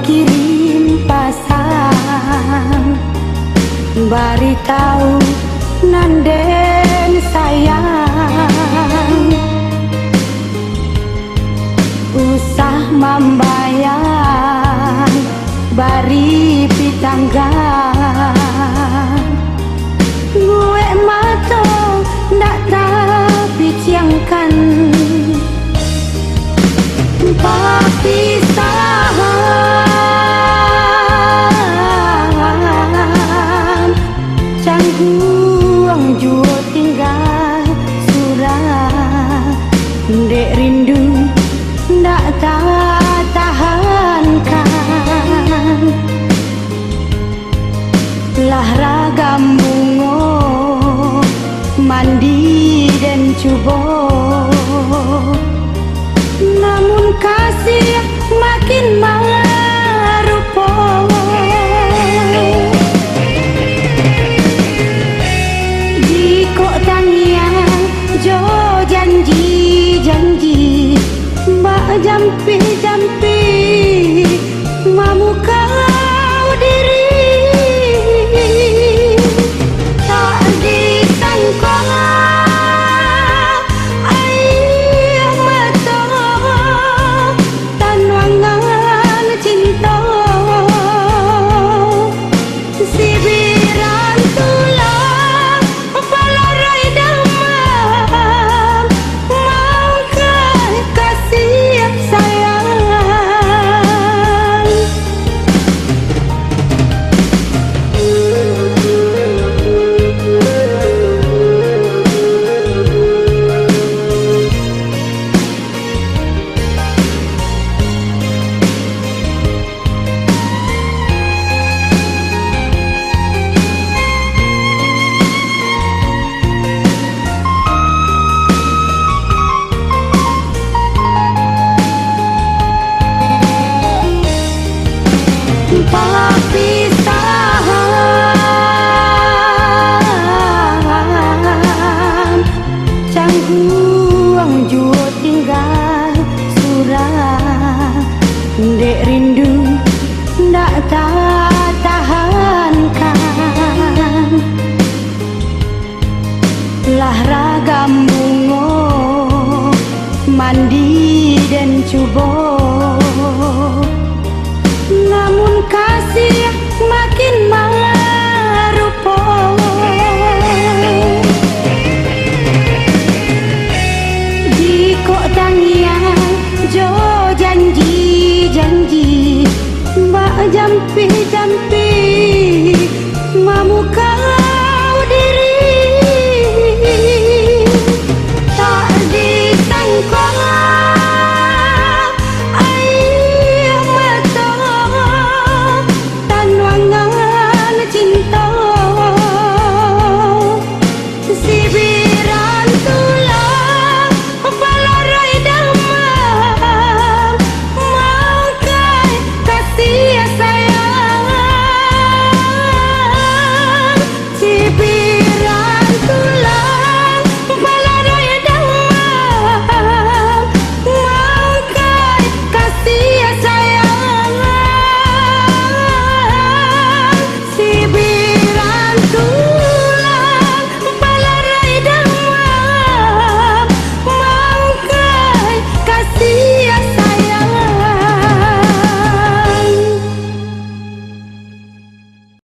kirim pasang beritahu nanden sayang usah membayang bari pitangga gue mato ndak tapi ciangkan papisahan cangguang juo tinggal surah dek rindu ndak tahankan lah ragam bungo mandi dan cubo namun kasih makin marupo jiko tangian jo janji mbak jampi mamu kau diri tak disangka papisahan cangguang juo tinggal surah dek rindu ndak tahankan lah ragam bungo mandi